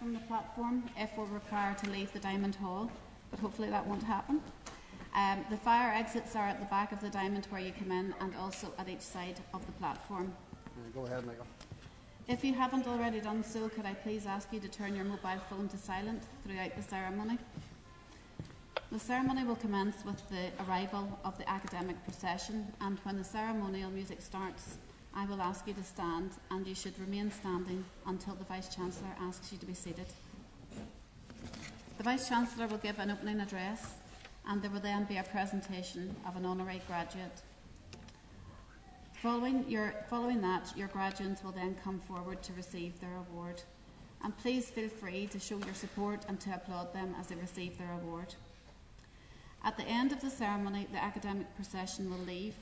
from the platform if we're required to leave the Diamond Hall, but hopefully that won't happen. The fire exits are at the back of the Diamond where you come in, and also at each side of the platform. Go ahead, Michael. If you haven't already done so, could I please ask you to turn your mobile phone to silent throughout the ceremony? The ceremony will commence with the arrival of the academic procession, and when the ceremonial music starts, I will ask you to stand, and you should remain standing until the Vice-Chancellor asks you to be seated. The Vice-Chancellor will give an opening address, and there will then be a presentation of an honorary graduate. Following that, your graduates will then come forward to receive their award. And please feel free to show your support and to applaud them as they receive their award. At the end of the ceremony, the academic procession will leave,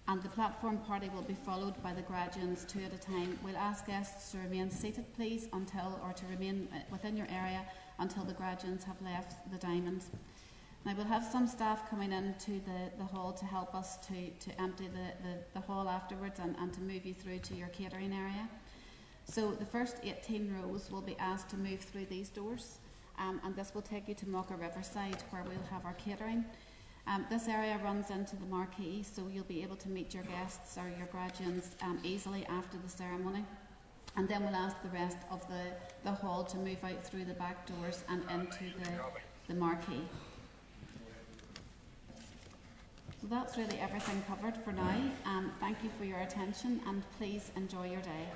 and the platform party will be followed by the graduates two at a time. We'll ask guests to remain seated, please, or to remain within your area until the graduates have left the Diamond. Now, we'll have some staff coming into the hall to help us to empty the hall afterwards and to move you through to your catering area. So the first 18 rows will be asked to move through these doors, and this will take you to Mocha Riverside, where we'll have our catering. This area runs into the marquee, so you'll be able to meet your guests or your graduates easily after the ceremony. And then we'll ask the rest of the hall to move out through the back doors and into the marquee. So that's really everything covered for now. Thank you for your attention, and please enjoy your day.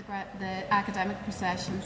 the academic procession.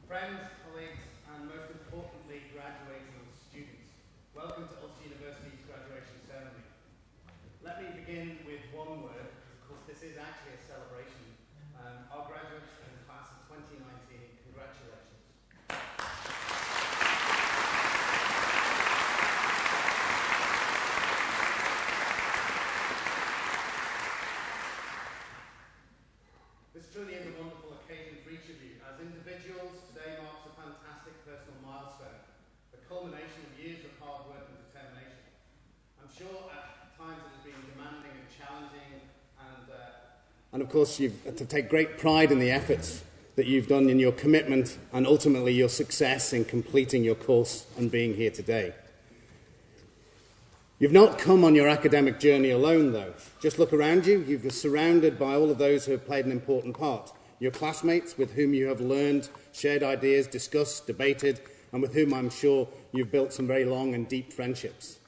Friends, colleagues, and most importantly, graduating students, welcome to Ulster University's graduation ceremony. Let me begin with one word, because of course this is actually a celebration. Our graduates in the class of 2019, congratulations. This truly is a wonderful occasion for each of you. As individuals, today marks a fantastic personal milestone, the culmination of years of hard work and determination. I'm sure at times it has been demanding and challenging, and of course you've had to take great pride in the efforts that you've done in your commitment and ultimately your success in completing your course and being here today. You've not come on your academic journey alone, though. Just look around you. You're surrounded by all of those who have played an important part. Your classmates with whom you have learned, shared ideas, discussed, debated, and with whom I'm sure you've built some very long and deep friendships.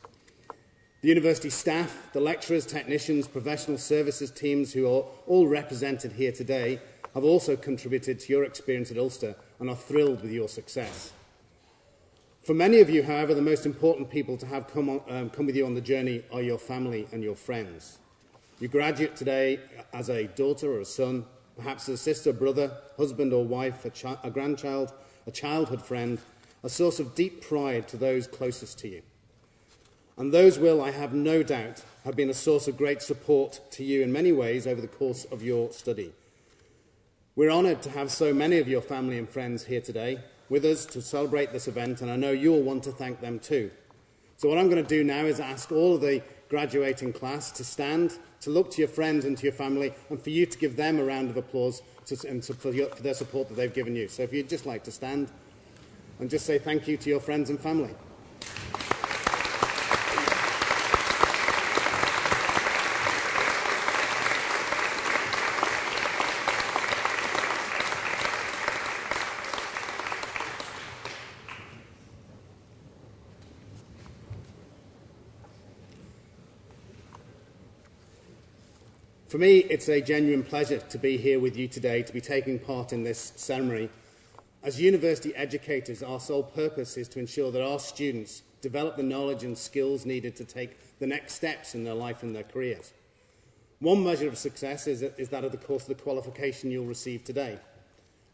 The university staff, the lecturers, technicians, professional services teams who are all represented here today have also contributed to your experience at Ulster and are thrilled with your success. For many of you, however, the most important people to have come with you on the journey are your family and your friends. You graduate today as a daughter or a son, perhaps a sister, brother, husband or wife, a grandchild, a childhood friend, a source of deep pride to those closest to you. And those will, I have no doubt, have been a source of great support to you in many ways over the course of your study. We're honoured to have so many of your family and friends here today with us to celebrate this event, and I know you'll want to thank them too. So what I'm going to do now is ask all of the graduating class to stand, to look to your friends and to your family, and for you to give them a round of applause for their support that they've given you. So if you'd just like to stand and just say thank you to your friends and family. For me, it's a genuine pleasure to be here with you today, to be taking part in this ceremony. As university educators, our sole purpose is to ensure that our students develop the knowledge and skills needed to take the next steps in their life and their careers. One measure of success is that of the course of the qualification you'll receive today.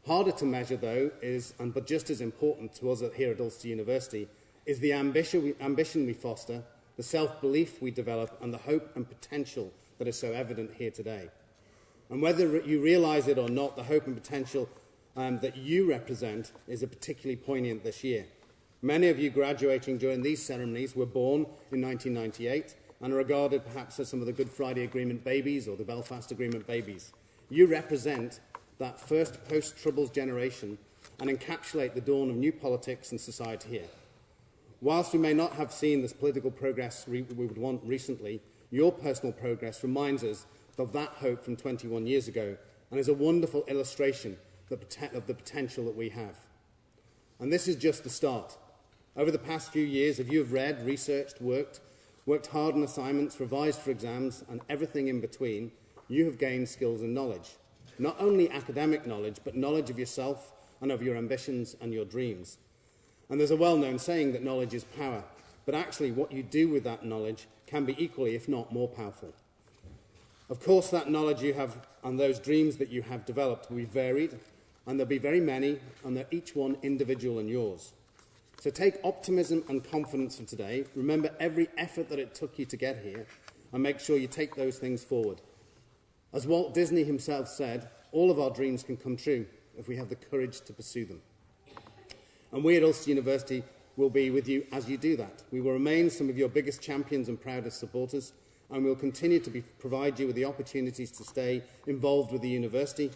Harder to measure, though, but just as important to us here at Ulster University, is the ambition we foster, the self-belief we develop, and the hope and potential that is so evident here today. And whether you realise it or not, the hope and potential that you represent is particularly poignant this year. Many of you graduating during these ceremonies were born in 1998 and are regarded perhaps as some of the Good Friday Agreement babies or the Belfast Agreement babies. You represent that first post-Troubles generation and encapsulate the dawn of new politics and society here. Whilst we may not have seen this political progress we would want recently, your personal progress reminds us of that hope from 21 years ago and is a wonderful illustration of the potential that we have. And this is just the start. Over the past few years, if you have read, researched, worked hard on assignments, revised for exams, and everything in between, you have gained skills and knowledge. Not only academic knowledge, but knowledge of yourself and of your ambitions and your dreams. And there's a well-known saying that knowledge is power, but actually what you do with that knowledge can be equally, if not more powerful. Of course, that knowledge you have and those dreams that you have developed will be varied, and there'll be very many, and they're each one individual and yours. So take optimism and confidence from today. Remember every effort that it took you to get here, and make sure you take those things forward. As Walt Disney himself said, all of our dreams can come true if we have the courage to pursue them. And we at Ulster University will be with you as you do that. We will remain some of your biggest champions and proudest supporters, and we will continue to provide you with the opportunities to stay involved with the university.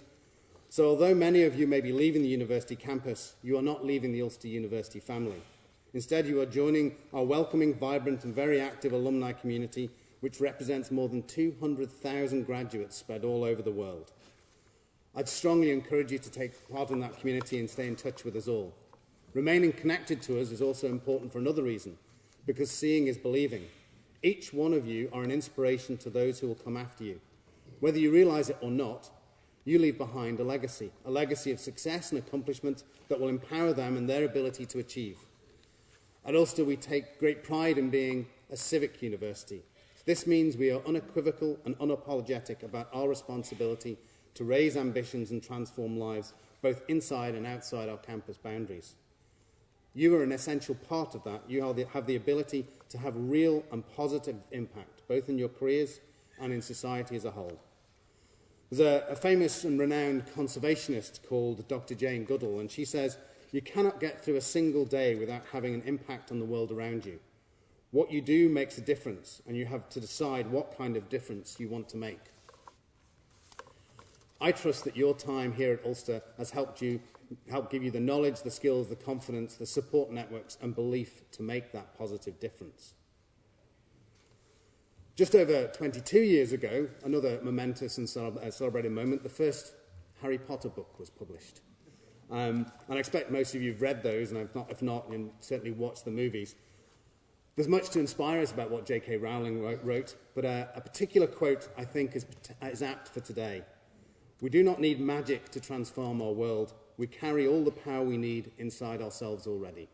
So although many of you may be leaving the university campus, you are not leaving the Ulster University family. Instead, you are joining our welcoming, vibrant and very active alumni community, which represents more than 200,000 graduates spread all over the world. I'd strongly encourage you to take part in that community and stay in touch with us all. Remaining connected to us is also important for another reason, because seeing is believing. Each one of you are an inspiration to those who will come after you. Whether you realise it or not, you leave behind a legacy of success and accomplishment that will empower them in their ability to achieve. At Ulster, we take great pride in being a civic university. This means we are unequivocal and unapologetic about our responsibility to raise ambitions and transform lives, both inside and outside our campus boundaries. You are an essential part of that. You have the ability to have real and positive impact, both in your careers and in society as a whole. There's a famous and renowned conservationist called Dr. Jane Goodall, and she says, you cannot get through a single day without having an impact on the world around you. What you do makes a difference, and you have to decide what kind of difference you want to make. I trust that your time here at Ulster has helped give you the knowledge, the skills, the confidence, the support networks and belief to make that positive difference. Just over 22 years ago, another momentous and celebrated moment, the first Harry Potter book was published. And I expect most of you have read those, and if not, you certainly watched the movies. There's much to inspire us about what J.K. Rowling wrote, but a particular quote I think is apt for today. We do not need magic to transform our world. We carry all the power we need inside ourselves already.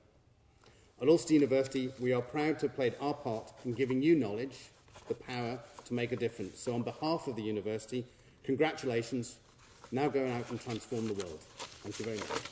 At Ulster University, we are proud to have played our part in giving you knowledge, the power to make a difference. So on behalf of the university, congratulations. Now go out and transform the world. Thank you very much.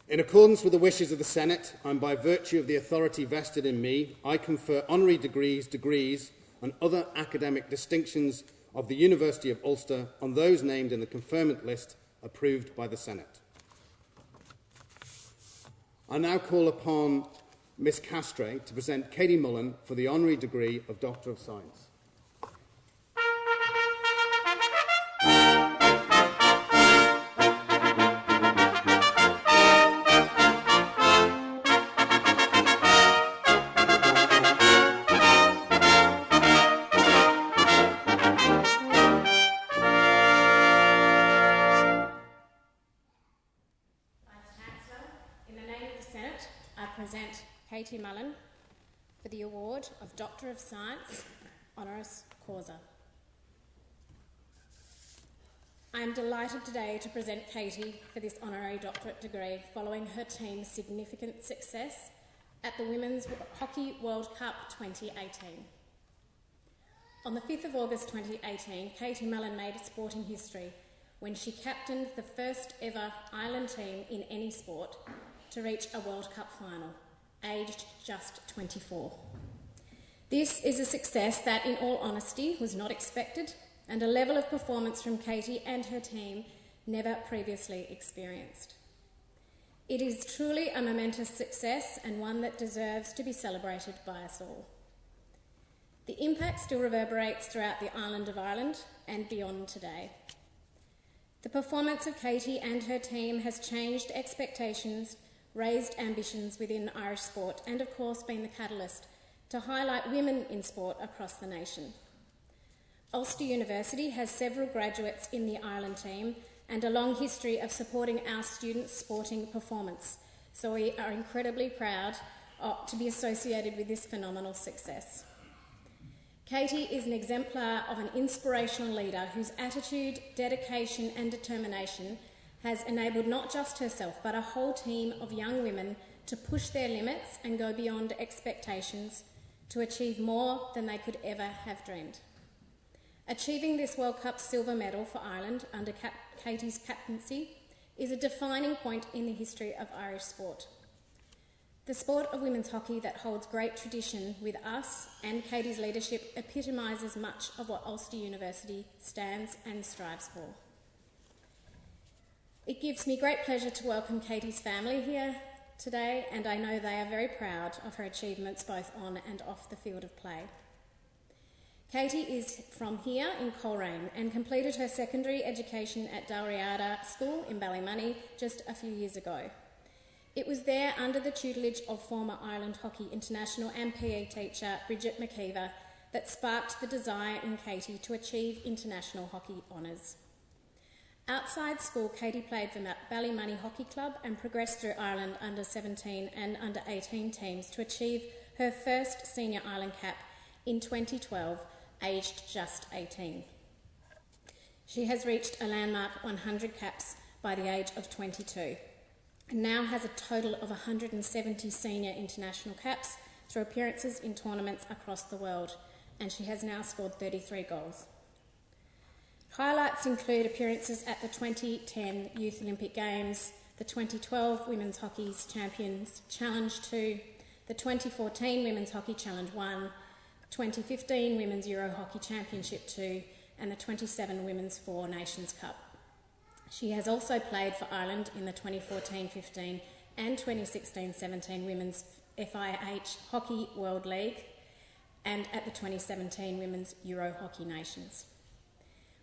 In accordance with the wishes of the Senate, and by virtue of the authority vested in me, I confer honorary degrees, and other academic distinctions of the University of Ulster on those named in the conferment list approved by the Senate. I now call upon Miss Castray to present Katie Mullen for the honorary degree of Doctor of Science. Present Katie Mullen for the award of Doctor of Science, honoris causa. I am delighted today to present Katie for this honorary doctorate degree following her team's significant success at the Women's Hockey World Cup 2018. On the 5th of August 2018, Katie Mullen made sporting history when she captained the first ever Ireland team in any sport to reach a World Cup final, aged just 24. This is a success that, in all honesty, was not expected, and a level of performance from Katie and her team never previously experienced. It is truly a momentous success and one that deserves to be celebrated by us all. The impact still reverberates throughout the island of Ireland and beyond today. The performance of Katie and her team has changed expectations, raised ambitions within Irish sport, and of course been the catalyst to highlight women in sport across the nation. Ulster University has several graduates in the Ireland team and a long history of supporting our students' sporting performance, so we are incredibly proud to be associated with this phenomenal success. Katie is an exemplar of an inspirational leader whose attitude, dedication and determination has enabled not just herself but a whole team of young women to push their limits and go beyond expectations to achieve more than they could ever have dreamed. Achieving this World Cup silver medal for Ireland under Katie's captaincy is a defining point in the history of Irish sport. The sport of women's hockey that holds great tradition with us and Katie's leadership epitomises much of what Ulster University stands and strives for. It gives me great pleasure to welcome Katie's family here today, and I know they are very proud of her achievements both on and off the field of play. Katie is from here in Coleraine and completed her secondary education at Dalriada School in Ballymoney just a few years ago. It was there, under the tutelage of former Ireland Hockey International and PE teacher Bridget McKeever, that sparked the desire in Katie to achieve international hockey honours. Outside school, Katie played for Ballymoney Hockey Club and progressed through Ireland under 17 and under 18 teams to achieve her first senior Ireland cap in 2012, aged just 18. She has reached a landmark 100 caps by the age of 22 and now has a total of 170 senior international caps through appearances in tournaments across the world, and she has now scored 33 goals. Highlights include appearances at the 2010 Youth Olympic Games, the 2012 Women's Hockey Champions Challenge 2, the 2014 Women's Hockey Challenge 1, 2015 Women's Euro Hockey Championship 2, and the 27 Women's Four Nations Cup. She has also played for Ireland in the 2014-15 and 2016-17 Women's FIH Hockey World League and at the 2017 Women's Euro Hockey Nations.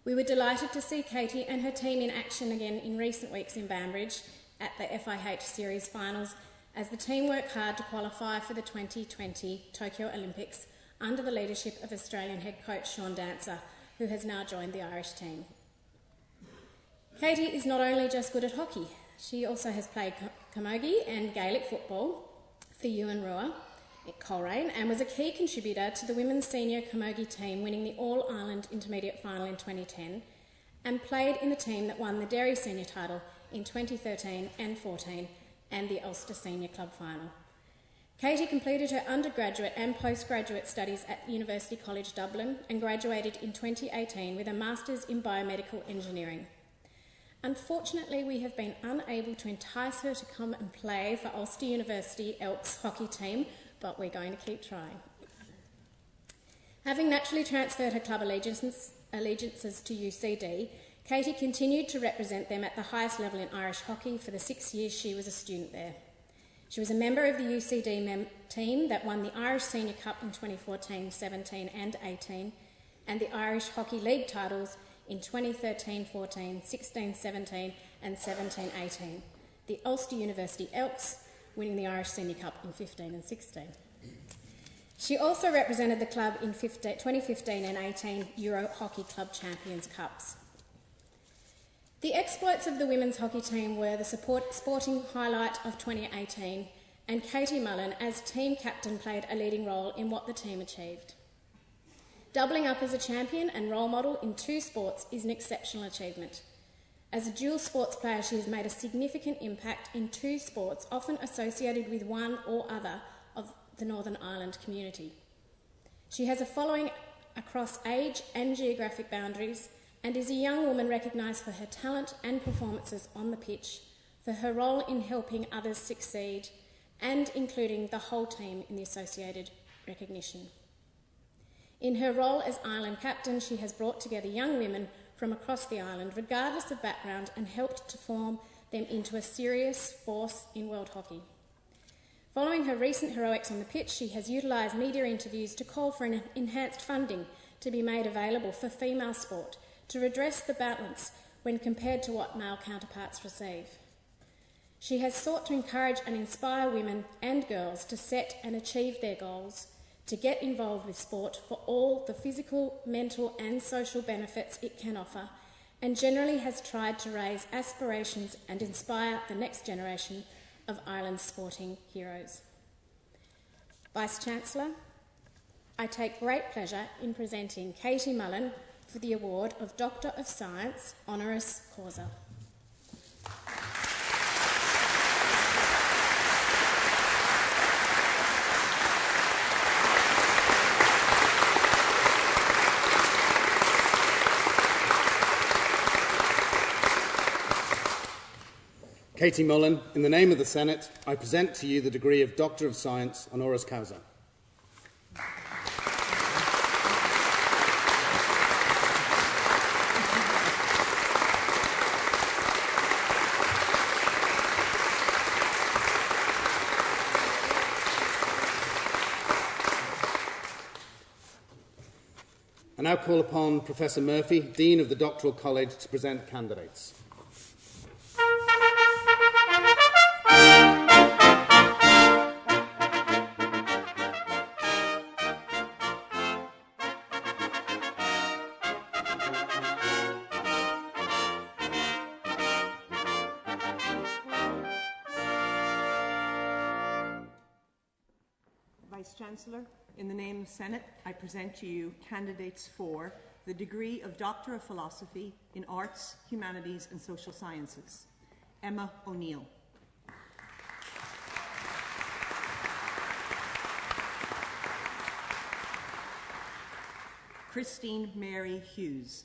We were delighted to see Katie and her team in action again in recent weeks in Banbridge at the FIH Series finals as the team worked hard to qualify for the 2020 Tokyo Olympics under the leadership of Australian head coach Sean Dancer, who has now joined the Irish team. Katie is not only just good at hockey, she also has played camogie and Gaelic football for Ewan Rua at Coleraine and was a key contributor to the women's senior camogie team, winning the All-Ireland Intermediate Final in 2010 and played in the team that won the Derry Senior title in 2013 and 14 and the Ulster Senior Club Final. Katie completed her undergraduate and postgraduate studies at University College Dublin and graduated in 2018 with a Master's in Biomedical Engineering. Unfortunately, we have been unable to entice her to come and play for Ulster University Elks hockey team, but we're going to keep trying. Having naturally transferred her club allegiances allegiances to UCD, Katie continued to represent them at the highest level in Irish hockey for the 6 years she was a student there. She was a member of the UCD team that won the Irish Senior Cup in 2014, 17 and 18, and the Irish Hockey League titles in 2013, 14, 16, 17 and 17, 18. The Ulster University Elks winning the Irish Senior Cup in 15 and 16. She also represented the club in 2015 and 18 Euro Hockey Club Champions Cups. The exploits of the women's hockey team were the sporting highlight of 2018, and Katie Mullen, as team captain, played a leading role in what the team achieved. Doubling up as a champion and role model in 2 sports is an exceptional achievement. As a dual sports player, she has made a significant impact in 2 sports, often associated with one or other of the Northern Ireland community. She has a following across age and geographic boundaries, and is a young woman recognised for her talent and performances on the pitch, for her role in helping others succeed, and including the whole team in the associated recognition. In her role as Ireland captain, she has brought together young women from across the island, regardless of background, and helped to form them into a serious force in world hockey. Following her recent heroics on the pitch, she has utilised media interviews to call for an enhanced funding to be made available for female sport, to redress the balance when compared to what male counterparts receive. She has sought to encourage and inspire women and girls to set and achieve their goals, to get involved with sport for all the physical, mental and social benefits it can offer, and generally has tried to raise aspirations and inspire the next generation of Ireland's sporting heroes. Vice-Chancellor, I take great pleasure in presenting Katie Mullen for the award of Doctor of Science, honoris causa. Katie Mullen, in the name of the Senate, I present to you the degree of Doctor of Science, honoris causa. I now call upon Professor Murphy, Dean of the Doctoral College, to present candidates. Vice-Chancellor, in the name of Senate, I present to you candidates for the degree of Doctor of Philosophy in Arts, Humanities and Social Sciences. Emma O'Neill. Christine Mary Hughes.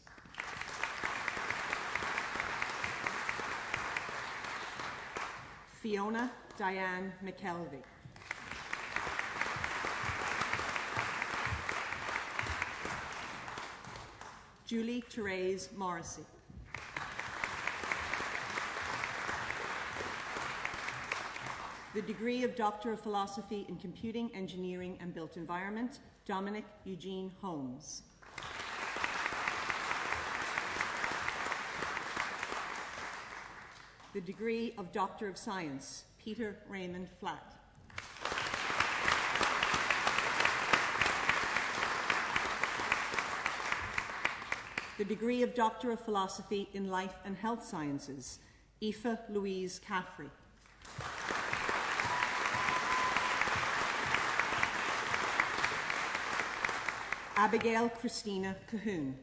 Fiona Diane McKelvey. Julie Therese Morrissey. The degree of Doctor of Philosophy in Computing, Engineering and Built Environment, Dominic Eugene Holmes. The degree of Doctor of Science, Peter Raymond Flatt. The degree of Doctor of Philosophy in Life and Health Sciences, Aoife Louise Caffrey. Abigail Christina Cahoon.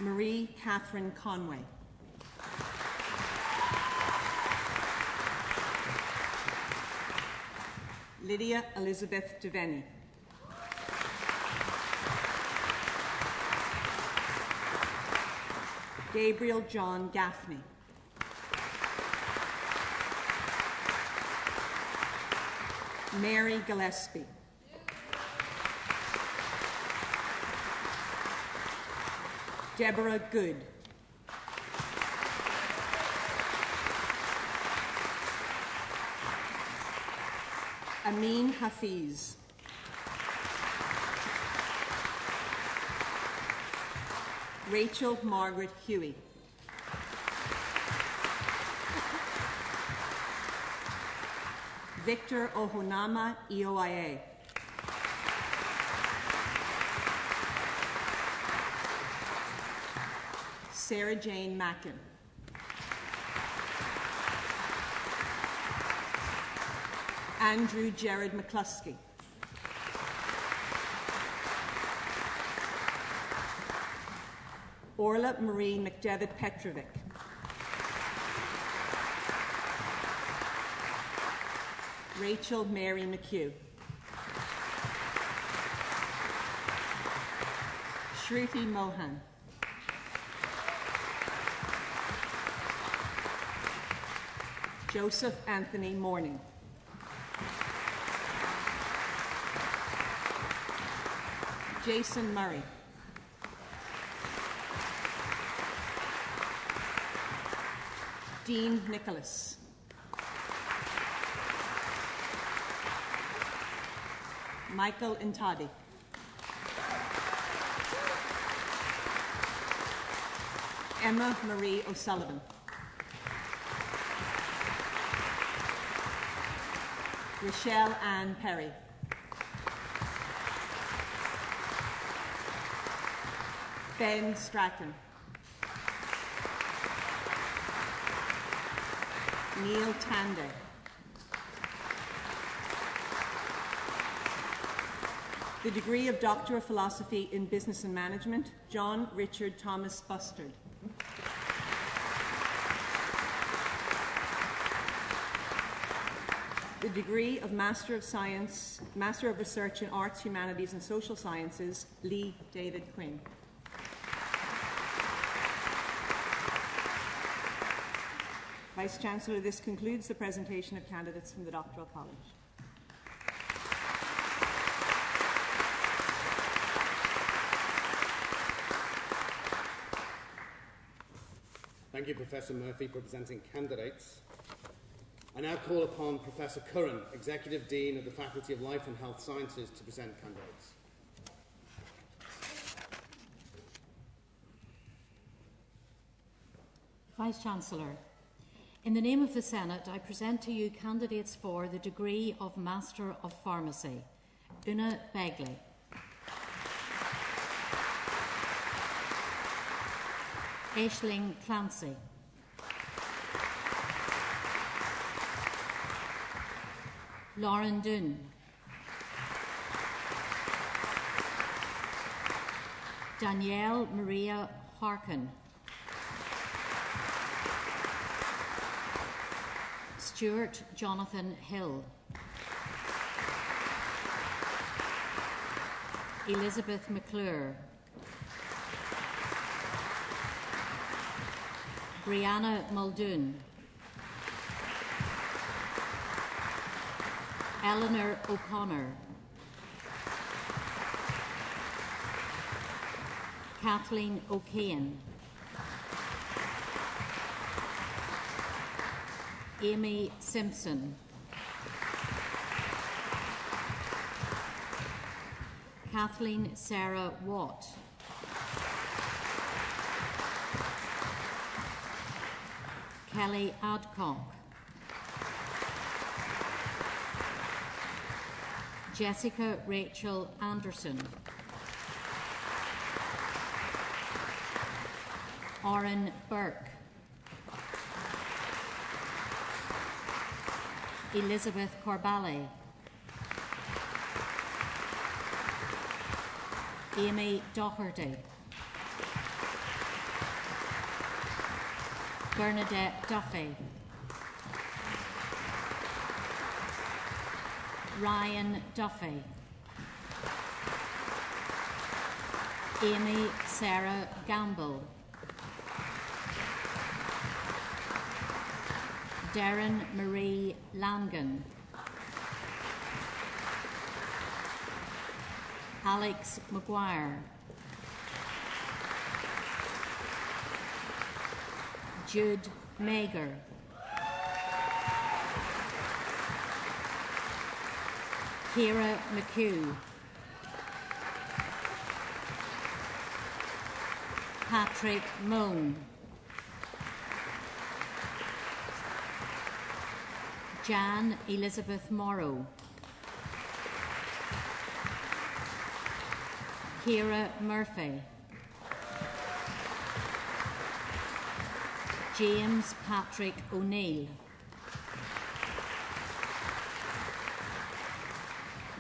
Marie Catherine Conway. Lydia Elizabeth Devaney. Gabriel John Gaffney. Mary Gillespie. Deborah Good. Amin Hafiz. Rachel Margaret Huey. Victor Ohonama Ioia. Sarah Jane Mackin. Andrew Jared McCluskey. Orla Marie McDevitt Petrovic. Rachel Mary McHugh. Shruti Mohan. Joseph Anthony Morning. Jason Murray. Dean Nicholas. Michael Intadi. Emma Marie O'Sullivan. Rochelle Ann Perry. Ben Strachan. Neil Tande. The degree of Doctor of Philosophy in Business and Management, John Richard Thomas Bustard. The degree of Master of Science, Master of Research in Arts, Humanities and Social Sciences, Lee David Quinn. Vice-Chancellor, this concludes the presentation of candidates from the Doctoral College. Thank you, Professor Murphy, for presenting candidates. I now call upon Professor Curran, Executive Dean of the Faculty of Life and Health Sciences, to present candidates. Vice-Chancellor, in the name of the Senate, I present to you candidates for the degree of Master of Pharmacy. Una Begley. Aisling Clancy. Lauren Dunn. Danielle Maria Harkin. Stuart Jonathan Hill. Elizabeth McClure. Brianna Muldoon. Eleanor O'Connor. Kathleen O'Kane. Amy Simpson. Kathleen Sarah Watt. Kelly Adcock. Jessica Rachel Anderson. Oren Burke. Elizabeth Corbally. Amy Doherty. Bernadette Duffy. Ryan Duffy. Amy Sarah Gamble. Darren Marie Langan. Alex Maguire, Jude Mager, Ciara McHugh, Patrick Moan, Jan Elizabeth Morrow, Ciara Murphy, James Patrick O'Neill,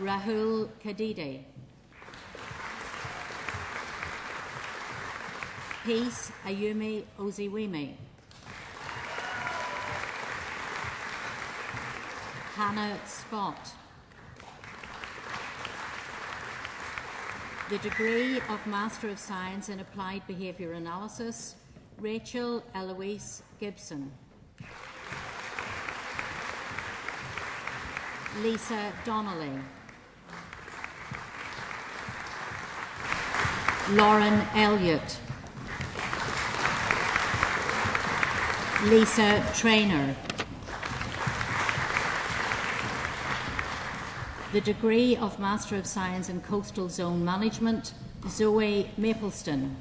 Rahul Kadide, Peace Ayumi Oziwimi, Hannah Scott. The degree of Master of Science in Applied Behaviour Analysis, Rachel Eloise Gibson. Lisa Donnelly. Lauren Elliott. Lisa Traynor. The degree of Master of Science in Coastal Zone Management, Zoe Mapleston.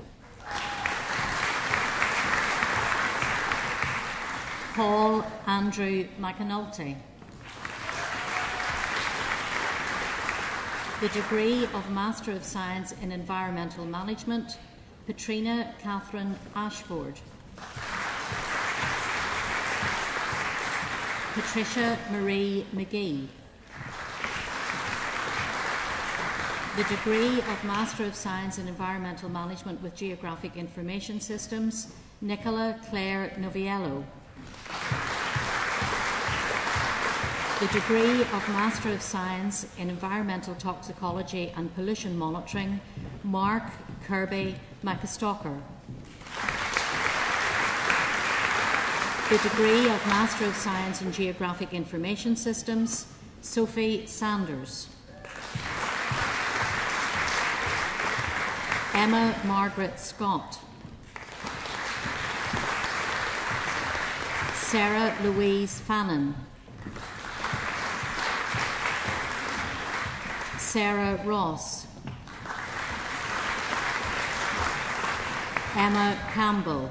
Paul Andrew McAnulty. The degree of Master of Science in Environmental Management, Patrina Catherine Ashford. Patricia Marie McGee. The degree of Master of Science in Environmental Management with Geographic Information Systems, Nicola Claire Noviello. The degree of Master of Science in Environmental Toxicology and Pollution Monitoring, Mark Kirby McIstocker. The degree of Master of Science in Geographic Information Systems, Sophie Sanders. Emma Margaret Scott. Sarah Louise Fannin. Sarah Ross. Emma Campbell.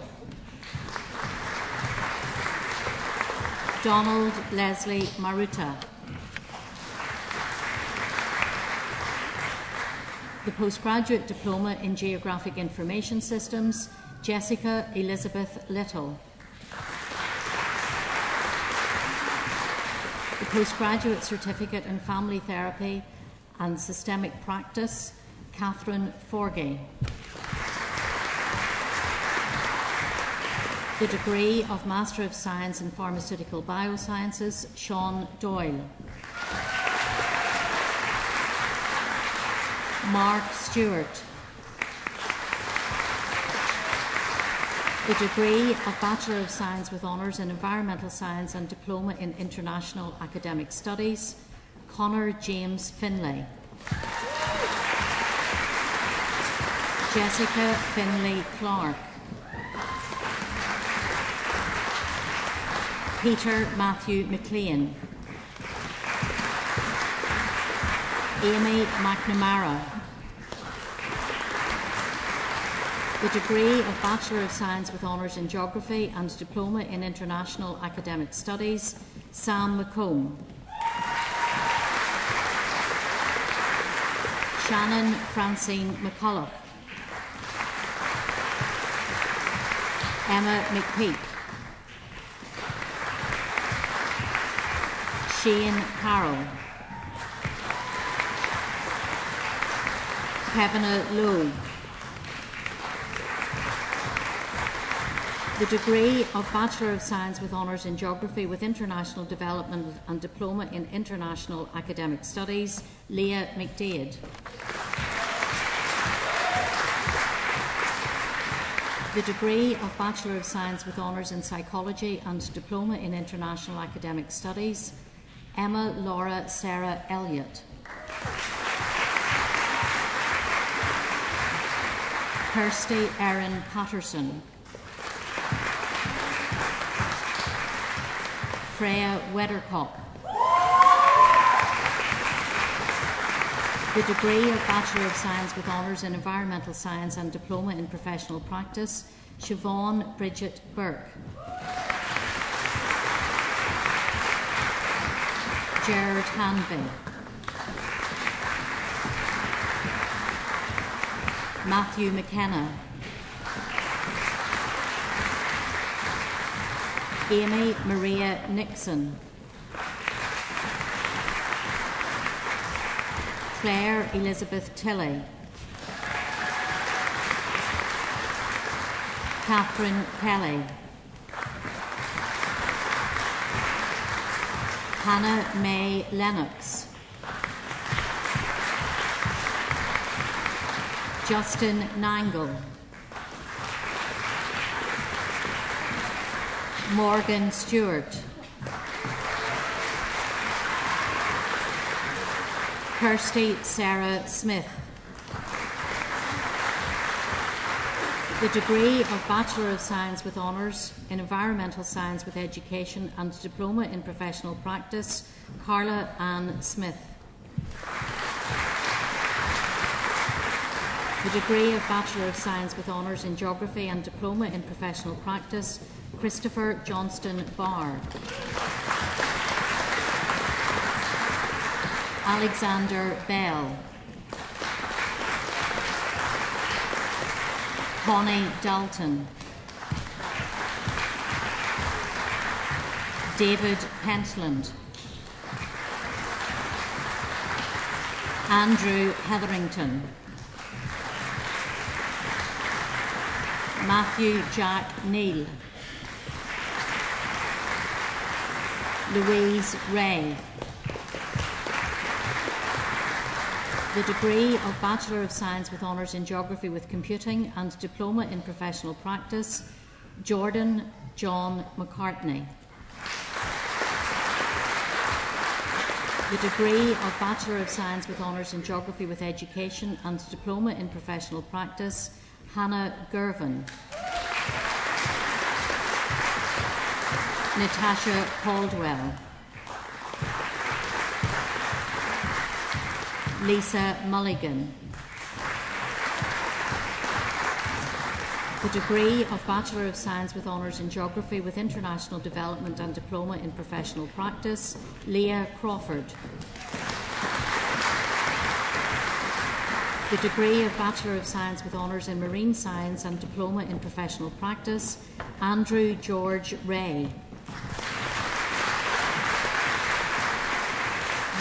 Donald Leslie Maruta. The Postgraduate Diploma in Geographic Information Systems, Jessica Elizabeth Little. The Postgraduate Certificate in Family Therapy and Systemic Practice, Catherine Forgay. The degree of Master of Science in Pharmaceutical Biosciences, Sean Doyle. Mark Stewart. The degree of Bachelor of Science with Honours in Environmental Science and Diploma in International Academic Studies, Connor James Finlay. Jessica Finlay Clark. Peter Matthew McLean. Amy McNamara. The degree of Bachelor of Science with Honours in Geography and Diploma in International Academic Studies, Sam McComb. Shannon Francine McCulloch. Emma McPeak. Shane Carroll. Kevin Lowe. The degree of Bachelor of Science with Honours in Geography with International Development and Diploma in International Academic Studies, Leah McDade. The degree of Bachelor of Science with Honours in Psychology and Diploma in International Academic Studies, Emma Laura Sarah Elliott. Kirsty Erin Patterson, Freya Weddercock, the degree of Bachelor of Science with Honours in Environmental Science and Diploma in Professional Practice, Siobhan Bridget Burke, Gerard Hanvey, Matthew McKenna, Amy Maria Nixon, Claire Elizabeth Tilley, Catherine Kelly, Hannah May Lennox, Justin Nangle, Morgan Stewart, Kirsty Sarah Smith, the degree of Bachelor of Science with Honours in Environmental Science with Education and Diploma in Professional Practice, Carla Ann Smith, the degree of Bachelor of Science with Honours in Geography and Diploma in Professional Practice, Christopher Johnston Barr, Alexander Bell, Connie Dalton, David Pentland, Andrew Hetherington, Matthew Jack Neal, Louise Ray, the degree of Bachelor of Science with Honours in Geography with Computing and Diploma in Professional Practice, Jordan John McCartney, the degree of Bachelor of Science with Honours in Geography with Education and Diploma in Professional Practice, Hannah Gervin, Natasha Caldwell, Lisa Mulligan, the degree of Bachelor of Science with Honours in Geography with International Development and Diploma in Professional Practice, Leah Crawford, the degree of Bachelor of Science with Honours in Marine Science and Diploma in Professional Practice, Andrew George Ray,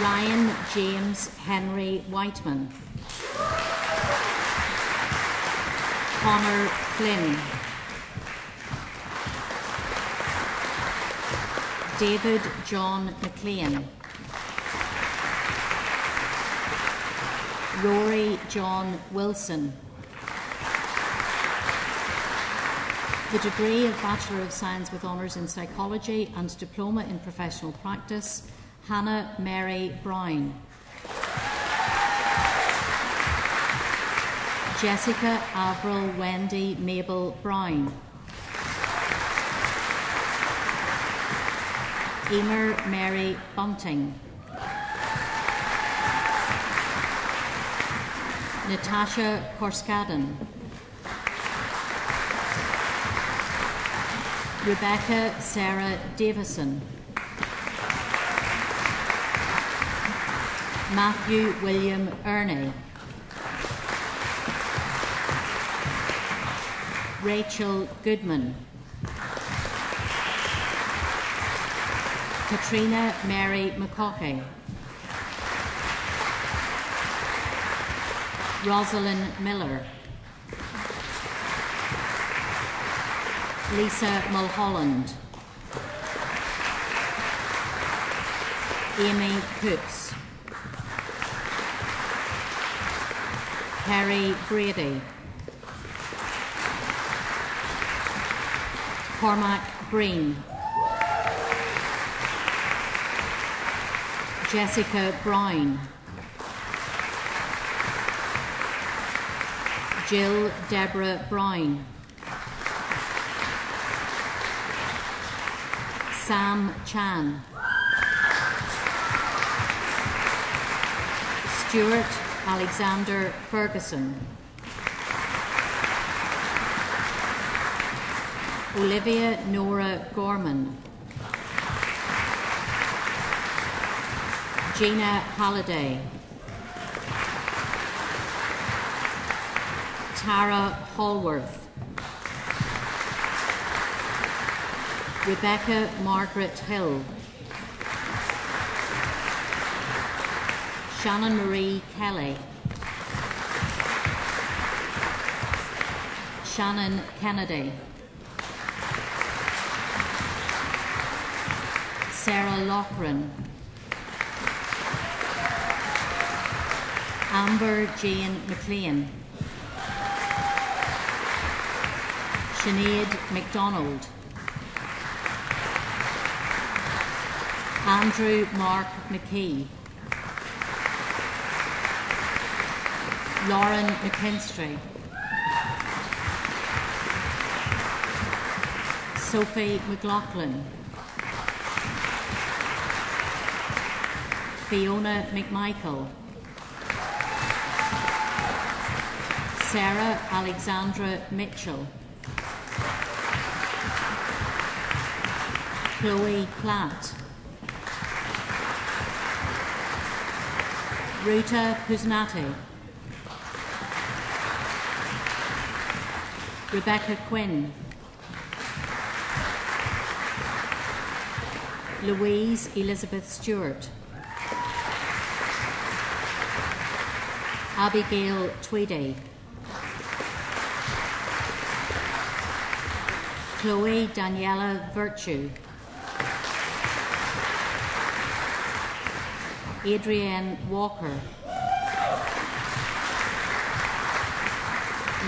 Ryan James Henry Whiteman, Connor Flynn, David John McLean, Rory John Wilson, the degree of Bachelor of Science with Honours in Psychology and Diploma in Professional Practice, Hannah Mary Brown, Jessica Avril Wendy Mabel Brown, Emer Mary Bunting, Natasha Korskaden, Rebecca Sarah Davison, Matthew William Ernie, Rachel Goodman, Katrina Mary McCaughey, Rosalind Miller, Lisa Mulholland, Amy Coots, Harry Brady, Cormac Breen, Jessica Brown, Jill Deborah Brown, Sam Chan, Stuart Alexander Ferguson, Olivia Nora Gorman, Gina Halliday, Tara Hallworth, Rebecca Margaret Hill, Shannon Marie Kelly, Shannon Kennedy, Sarah Loughran, Amber Jane McLean, Sinead MacDonald, Andrew Mark McKee, Lauren McKinstry, Sophie McLaughlin, Fiona McMichael, Sarah Alexandra Mitchell, Chloe Platt, Ruta Kuznati, Rebecca Quinn, Louise Elizabeth Stewart, Abigail Tweedy, Chloe Daniela Virtue, Adrienne Walker,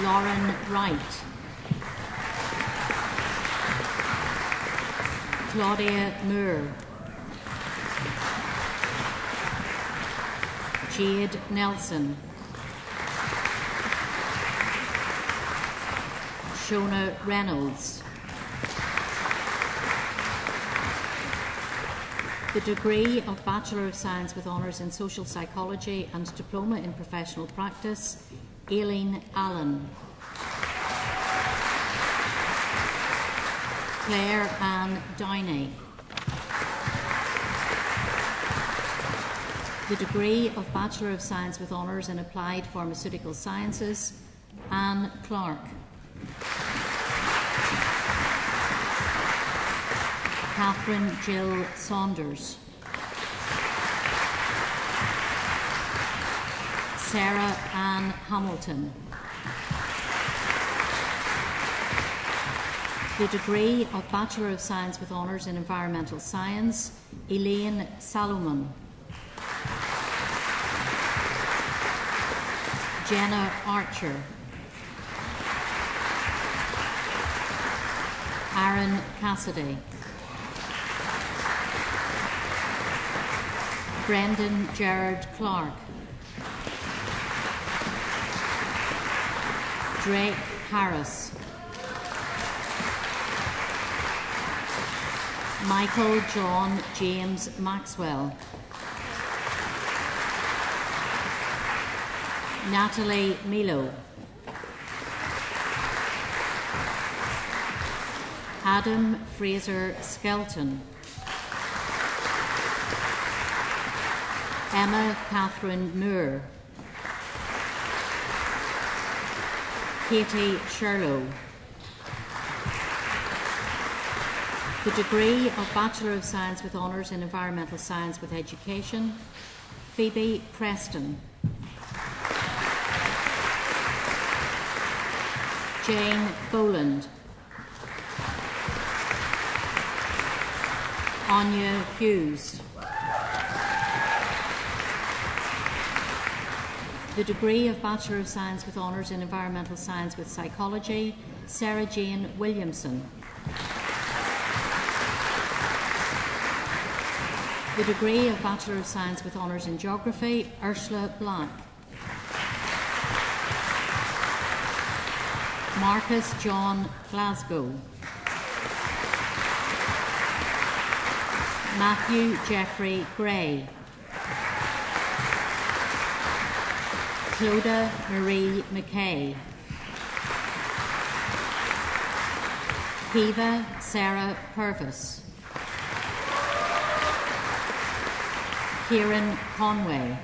Lauren Wright, Claudia Moore, Jade Nelson, Shona Reynolds. The degree of Bachelor of Science with Honours in Social Psychology and Diploma in Professional Practice, Aileen Allen. Claire Ann Downey. The degree of Bachelor of Science with Honours in Applied Pharmaceutical Sciences, Anne Clark. Catherine Jill Saunders. Sarah Ann Hamilton. The degree of Bachelor of Science with Honours in Environmental Science, Elaine Salomon. Jenna Archer. Aaron Cassidy. Brendan Gerard Clark. Drake Harris. Michael John James Maxwell. Natalie Milo. Adam Fraser Skelton. Emma Catherine Moore. Katie Sherlow. The degree of Bachelor of Science with Honours in Environmental Science with Education, Phoebe Preston. Jane Boland. Anya Hughes. The degree of Bachelor of Science with Honours in Environmental Science with Psychology, Sarah Jane Williamson. The degree of Bachelor of Science with Honours in Geography, Ursula Black. Marcus John Glasgow. Matthew Jeffrey Gray. Clodagh Marie McKay. Kiva Sarah Purvis. Kieran Conway.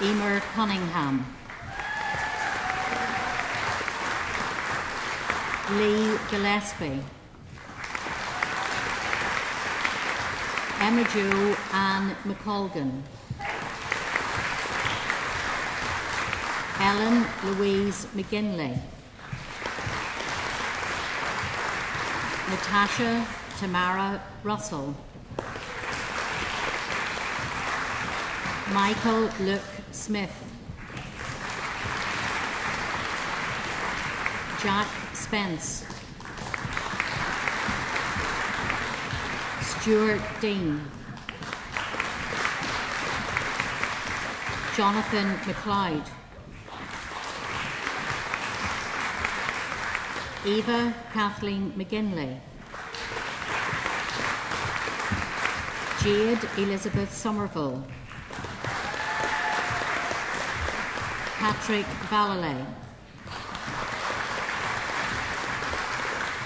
Emer Cunningham. Lee Gillespie. Emma Jo Ann McColgan. Ellen Louise McGinley. Natasha Tamara Russell. Michael Luke Smith. Jack Spence. Stuart Dean. Jonathan McLeod. Eva Kathleen McGinley. Jade Elizabeth Somerville. Patrick Vallalay.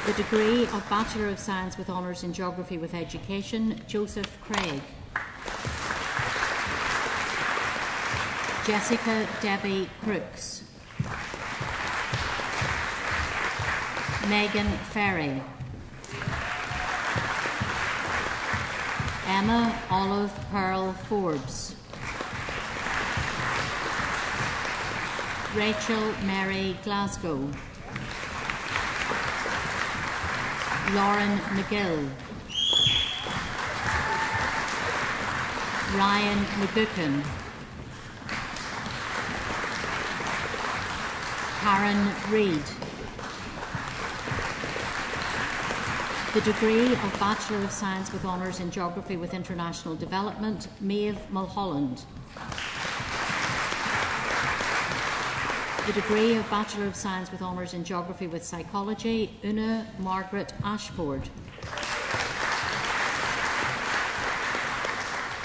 The degree of Bachelor of Science with Honours in Geography with Education, Joseph Craig. Jessica Debbie Crooks. Megan Ferry. Emma Olive Pearl Forbes. Rachel Mary Glasgow. Lauren McGill. Ryan McGuckin. Karen Reid. The degree of Bachelor of Science with Honours in Geography with International Development, Maeve Mulholland. The degree of Bachelor of Science with Honours in Geography with Psychology, Una Margaret Ashford.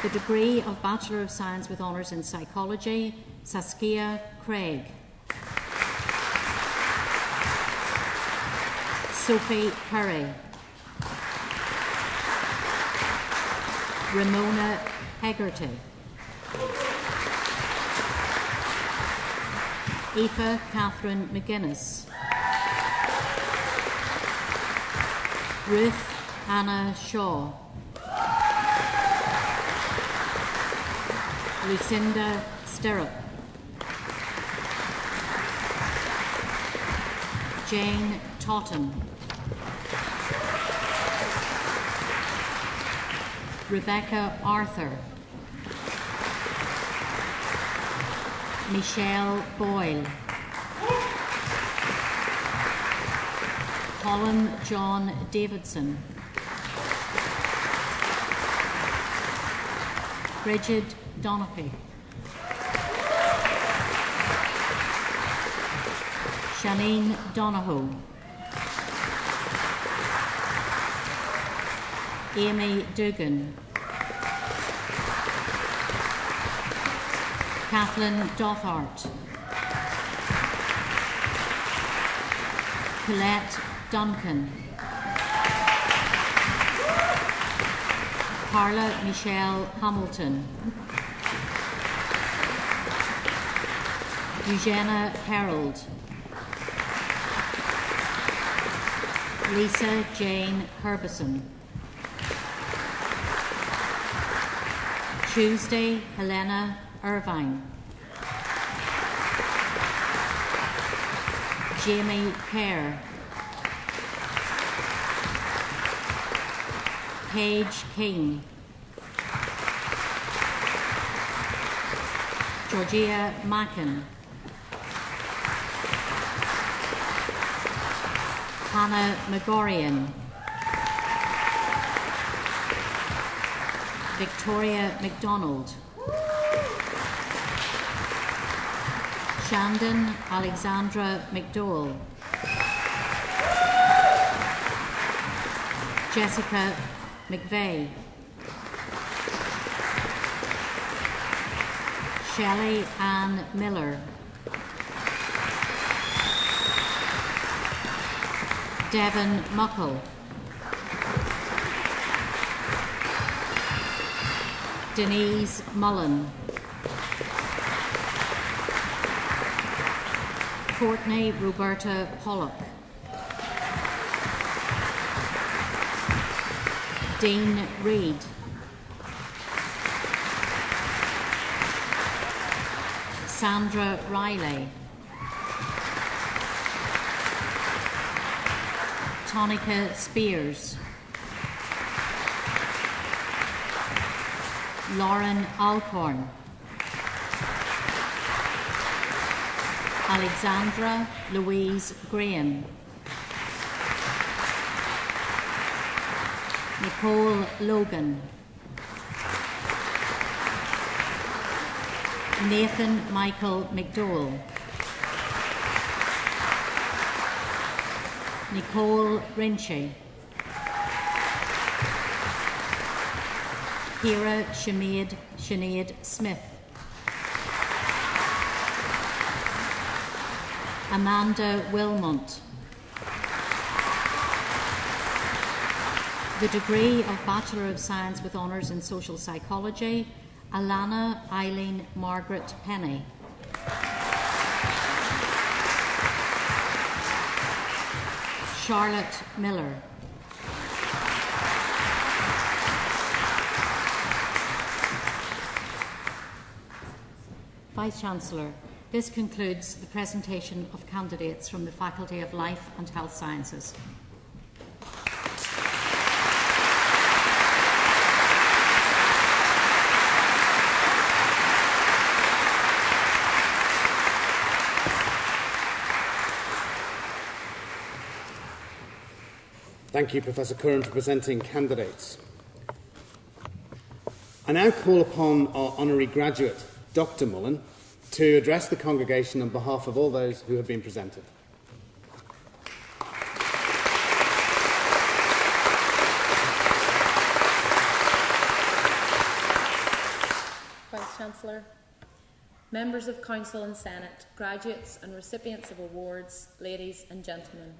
The degree of Bachelor of Science with Honours in Psychology, Saskia Craig. Sophie Curry. Ramona Hegarty. Aoife Catherine McGuinness. Ruth Anna Shaw. Lucinda Stirrup. Jane Totten. Rebecca Arthur. Michelle Boyle. Colin John Davidson. Bridget Donaghy. Shanine Donohoe. Amy Dugan. Kathleen Dothart. Colette Duncan. Carla Michelle Hamilton. Eugenia Harold. Lisa Jane Herbison. Tuesday Helena Irvine. Jamie Kerr. Paige King. Georgia Mackin. Hannah Megorian. Victoria MacDonald. Shandon Alexandra McDowell. Jessica McVeigh. Shelley Ann Miller. Devon Muckle. Denise Mullen. Courtney Roberta Pollock. Dean Reid. Sandra Riley. Tonica Spears. Lauren Alcorn. Alexandra Louise Graham. Nicole Logan. Nathan Michael McDowell. Nicole Rinchy. Kira Sinead Smith. Amanda Wilmont. The degree of Bachelor of Science with Honours in Social Psychology, Alana Eileen Margaret Penny. Charlotte Miller. Vice-Chancellor, this concludes the presentation of candidates from the Faculty of Life and Health Sciences. Thank you, Professor Curran, for presenting candidates. I now call upon our honorary graduate, Dr. Mullen, to address the congregation on behalf of all those who have been presented. Vice-Chancellor, members of Council and Senate, graduates and recipients of awards, ladies and gentlemen,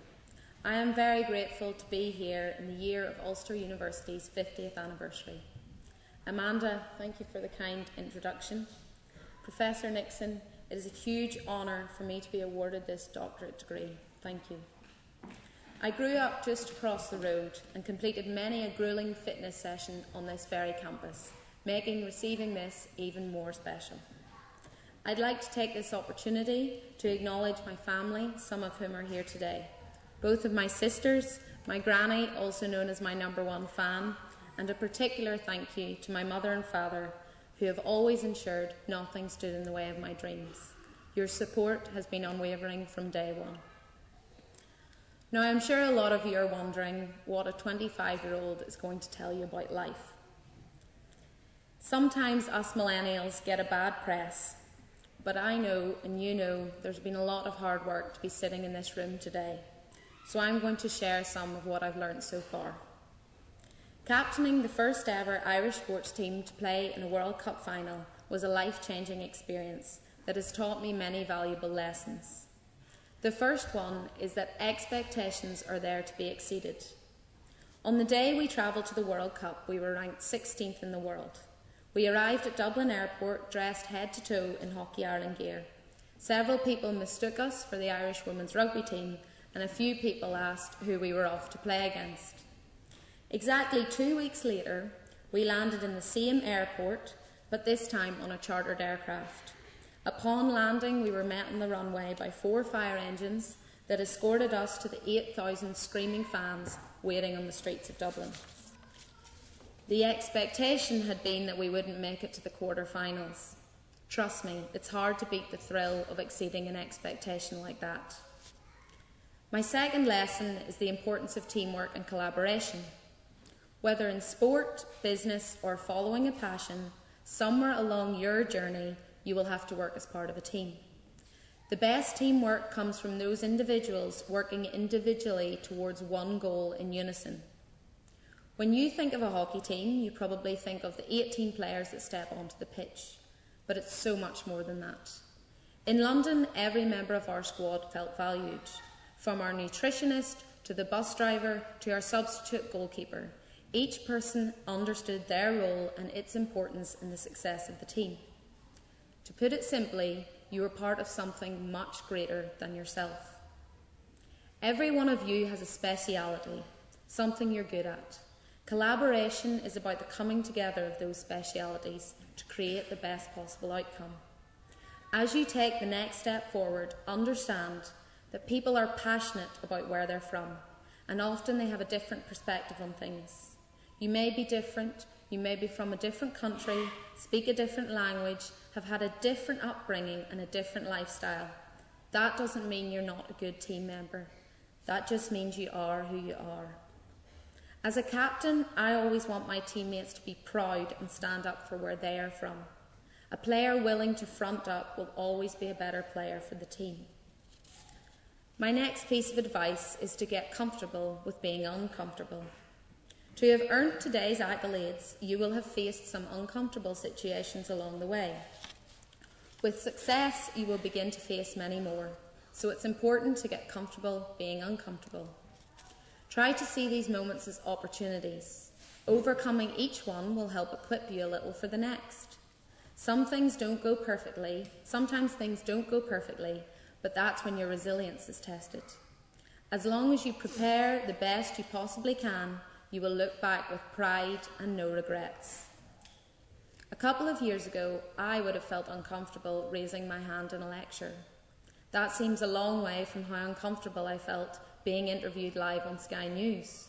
I am very grateful to be here in the year of Ulster University's 50th anniversary. Amanda, thank you for the kind introduction. Professor Nixon, it is a huge honour for me to be awarded this doctorate degree. Thank you. I grew up just across the road and completed many a gruelling fitness session on this very campus, making receiving this even more special. I'd like to take this opportunity to acknowledge my family, some of whom are here today. Both of my sisters, my granny, also known as my #1 fan, and a particular thank you to my mother and father, who have always ensured nothing stood in the way of my dreams. Your support has been unwavering from day one. Now, I'm sure a lot of you are wondering what a 25-year-old is going to tell you about life. Sometimes us millennials get a bad press, but I know, and you know, there's been a lot of hard work to be sitting in this room today. So I'm going to share some of what I've learned so far. Captaining the first ever Irish sports team to play in a World Cup final was a life-changing experience that has taught me many valuable lessons. The first one is that expectations are there to be exceeded. On the day we travelled to the World Cup, we were ranked 16th in the world. We arrived at Dublin Airport dressed head to toe in Hockey Ireland gear. Several people mistook us for the Irish women's rugby team, and a few people asked who we were off to play against. Exactly 2 weeks later, we landed in the same airport, but this time on a chartered aircraft. Upon landing, we were met on the runway by 4 fire engines that escorted us to the 8,000 screaming fans waiting on the streets of Dublin. The expectation had been that we wouldn't make it to the quarter-finals. Trust me, it's hard to beat the thrill of exceeding an expectation like that. My second lesson is the importance of teamwork and collaboration. Whether in sport, business, or following a passion, somewhere along your journey, you will have to work as part of a team. The best teamwork comes from those individuals working individually towards one goal in unison. When you think of a hockey team, you probably think of the 18 players that step onto the pitch, but it's so much more than that. In London, every member of our squad felt valued, from our nutritionist to the bus driver to our substitute goalkeeper. Each person understood their role and its importance in the success of the team. To put it simply, you are part of something much greater than yourself. Every one of you has a speciality, something you're good at. Collaboration is about the coming together of those specialities to create the best possible outcome. As you take the next step forward, understand that people are passionate about where they're from, and often they have a different perspective on things. You may be different, you may be from a different country, speak a different language, have had a different upbringing and a different lifestyle. That doesn't mean you're not a good team member. That just means you are who you are. As a captain, I always want my teammates to be proud and stand up for where they are from. A player willing to front up will always be a better player for the team. My next piece of advice is to get comfortable with being uncomfortable. To have earned today's accolades, you will have faced some uncomfortable situations along the way. With success, you will begin to face many more, so it's important to get comfortable being uncomfortable. Try to see these moments as opportunities. Overcoming each one will help equip you a little for the next. Sometimes things don't go perfectly, but that's when your resilience is tested. As long as you prepare the best you possibly can, you will look back with pride and no regrets. A couple of years ago, I would have felt uncomfortable raising my hand in a lecture. That seems a long way from how uncomfortable I felt being interviewed live on Sky News,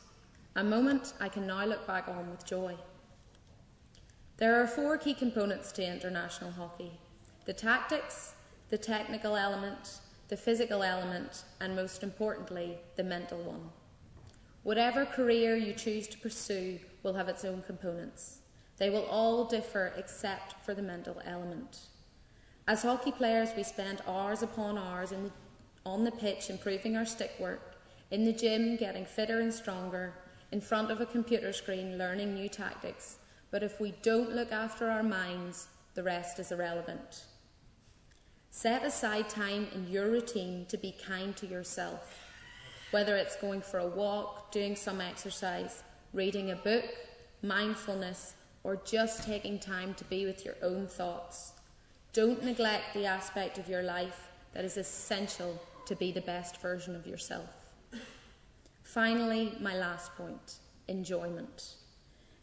a moment I can now look back on with joy. There are 4 key components to international hockey: the tactics, the technical element, the physical element, and most importantly, the mental one. Whatever career you choose to pursue will have its own components. They will all differ except for the mental element. As hockey players, we spend hours upon hours on the pitch improving our stick work, in the gym getting fitter and stronger, in front of a computer screen learning new tactics. But if we don't look after our minds, the rest is irrelevant. Set aside time in your routine to be kind to yourself. Whether it's going for a walk, doing some exercise, reading a book, mindfulness, or just taking time to be with your own thoughts. Don't neglect the aspect of your life that is essential to be the best version of yourself. Finally, my last point, enjoyment.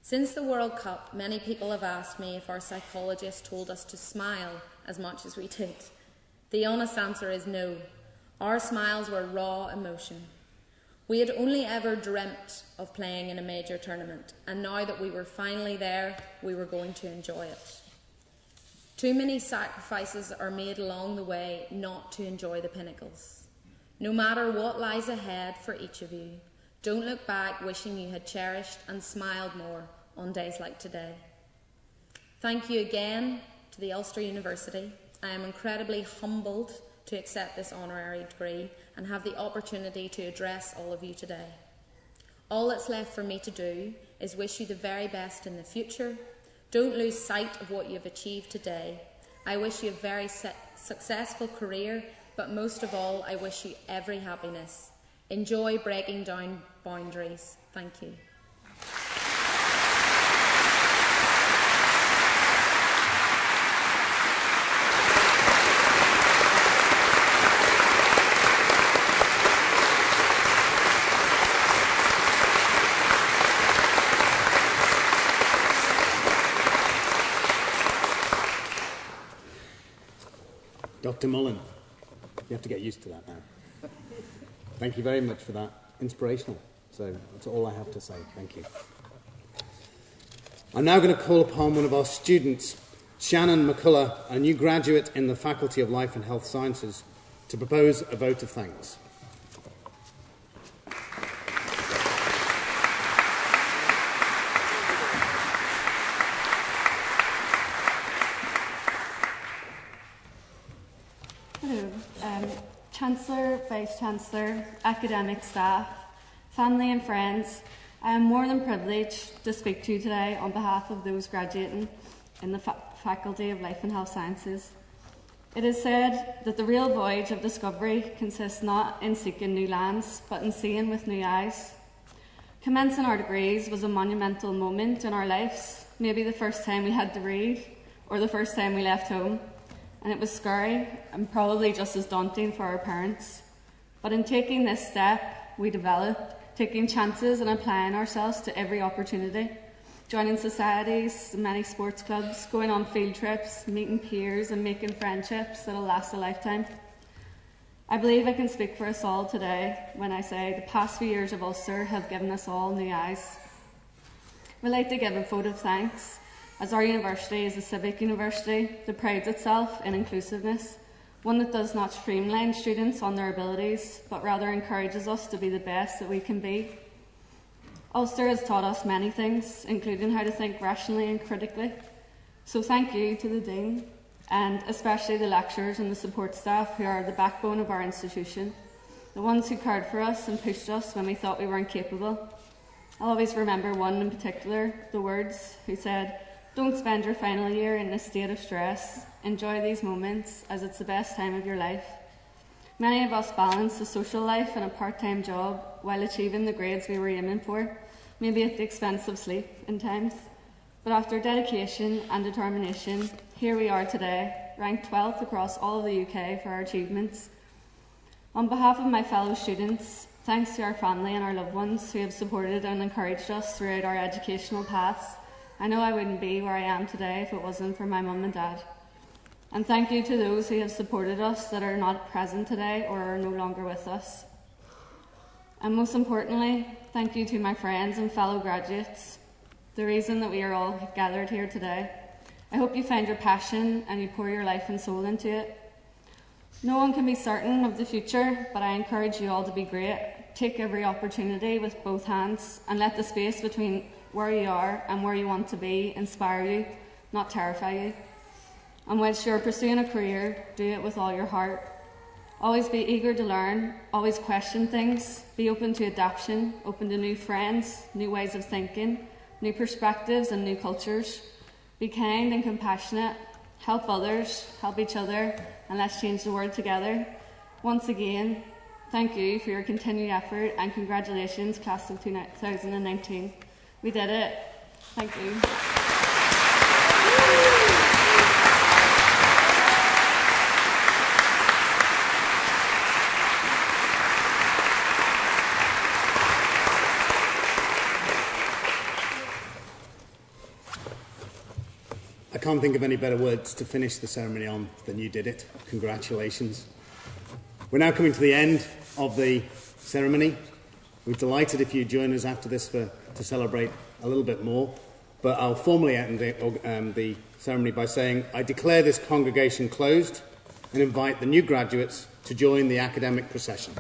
Since the World Cup, many people have asked me if our psychologist told us to smile as much as we did. The honest answer is no. Our smiles were raw emotion. We had only ever dreamt of playing in a major tournament, and now that we were finally there, we were going to enjoy it. Too many sacrifices are made along the way not to enjoy the pinnacles. No matter what lies ahead for each of you, don't look back wishing you had cherished and smiled more on days like today. Thank you again to the Ulster University. I am incredibly humbled to accept this honorary degree and have the opportunity to address all of you today. All that's left for me to do is wish you the very best in the future. Don't lose sight of what you've achieved today. I wish you a very successful career, but most of all, I wish you every happiness. Enjoy breaking down boundaries. Thank you. Dr. Mullen, you have to get used to that now. Thank you very much for that. Inspirational. So that's all I have to say. Thank you. I'm now going to call upon one of our students, Shannon McCullough, a new graduate in the Faculty of Life and Health Sciences, to propose a vote of thanks. Hello. Chancellor, Vice-Chancellor, academic staff, family and friends, I am more than privileged to speak to you today on behalf of those graduating in the Faculty of Life and Health Sciences. It is said that the real voyage of discovery consists not in seeking new lands, but in seeing with new eyes. Commencing our degrees was a monumental moment in our lives, maybe the first time we had to read, or the first time we left home. And it was scary and probably just as daunting for our parents. But in taking this step, we developed, taking chances and applying ourselves to every opportunity, joining societies, many sports clubs, going on field trips, meeting peers and making friendships that'll last a lifetime. I believe I can speak for us all today when I say the past few years of Ulster have given us all new eyes. We'd like to give a vote of thanks, as our university is a civic university that prides itself in inclusiveness, one that does not streamline students on their abilities, but rather encourages us to be the best that we can be. Ulster has taught us many things, including how to think rationally and critically. So thank you to the Dean, and especially the lecturers and the support staff who are the backbone of our institution, the ones who cared for us and pushed us when we thought we weren't capable. I'll always remember one in particular, the words, who said, "Don't spend your final year in a state of stress. Enjoy these moments as it's the best time of your life." Many of us balance a social life and a part-time job while achieving the grades we were aiming for, maybe at the expense of sleep in times. But after dedication and determination, here we are today, ranked 12th across all of the UK for our achievements. On behalf of my fellow students, thanks to our family and our loved ones who have supported and encouraged us throughout our educational paths. I know I wouldn't be where I am today if it wasn't for my mum and dad. And thank you to those who have supported us that are not present today or are no longer with us. And most importantly, thank you to my friends and fellow graduates, the reason that we are all gathered here today. I hope you find your passion and you pour your life and soul into it. No one can be certain of the future, but I encourage you all to be great. Take every opportunity with both hands and let the space between where you are and where you want to be inspire you, not terrify you. And whilst you're pursuing a career, do it with all your heart. Always be eager to learn, always question things, be open to adaptation, open to new friends, new ways of thinking, new perspectives and new cultures. Be kind and compassionate, help others, help each other, and let's change the world together. Once again, thank you for your continued effort and congratulations, class of 2019. We did it. Thank you. I can't think of any better words to finish the ceremony on than you did it. Congratulations. We're now coming to the end of the ceremony. We're delighted if you join us after this to celebrate a little bit more. But I'll formally end the ceremony by saying I declare this congregation closed and invite the new graduates to join the academic procession.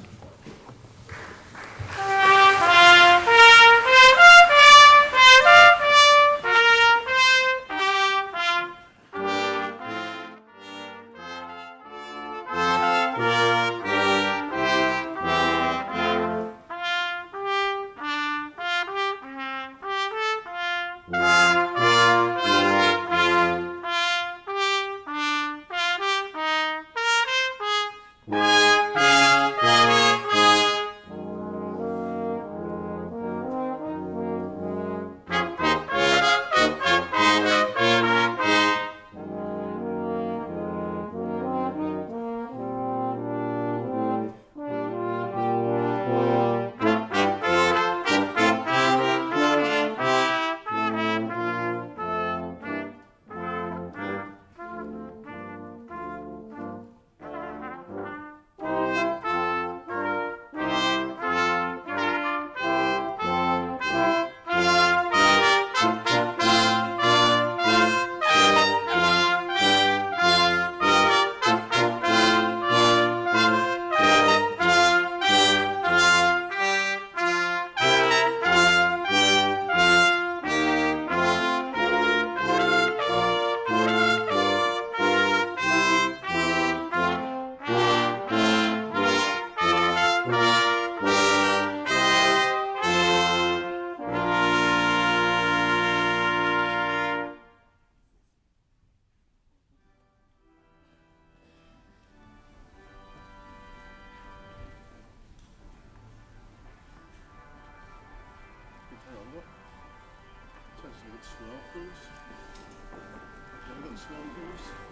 pools. Have we got the swan pools?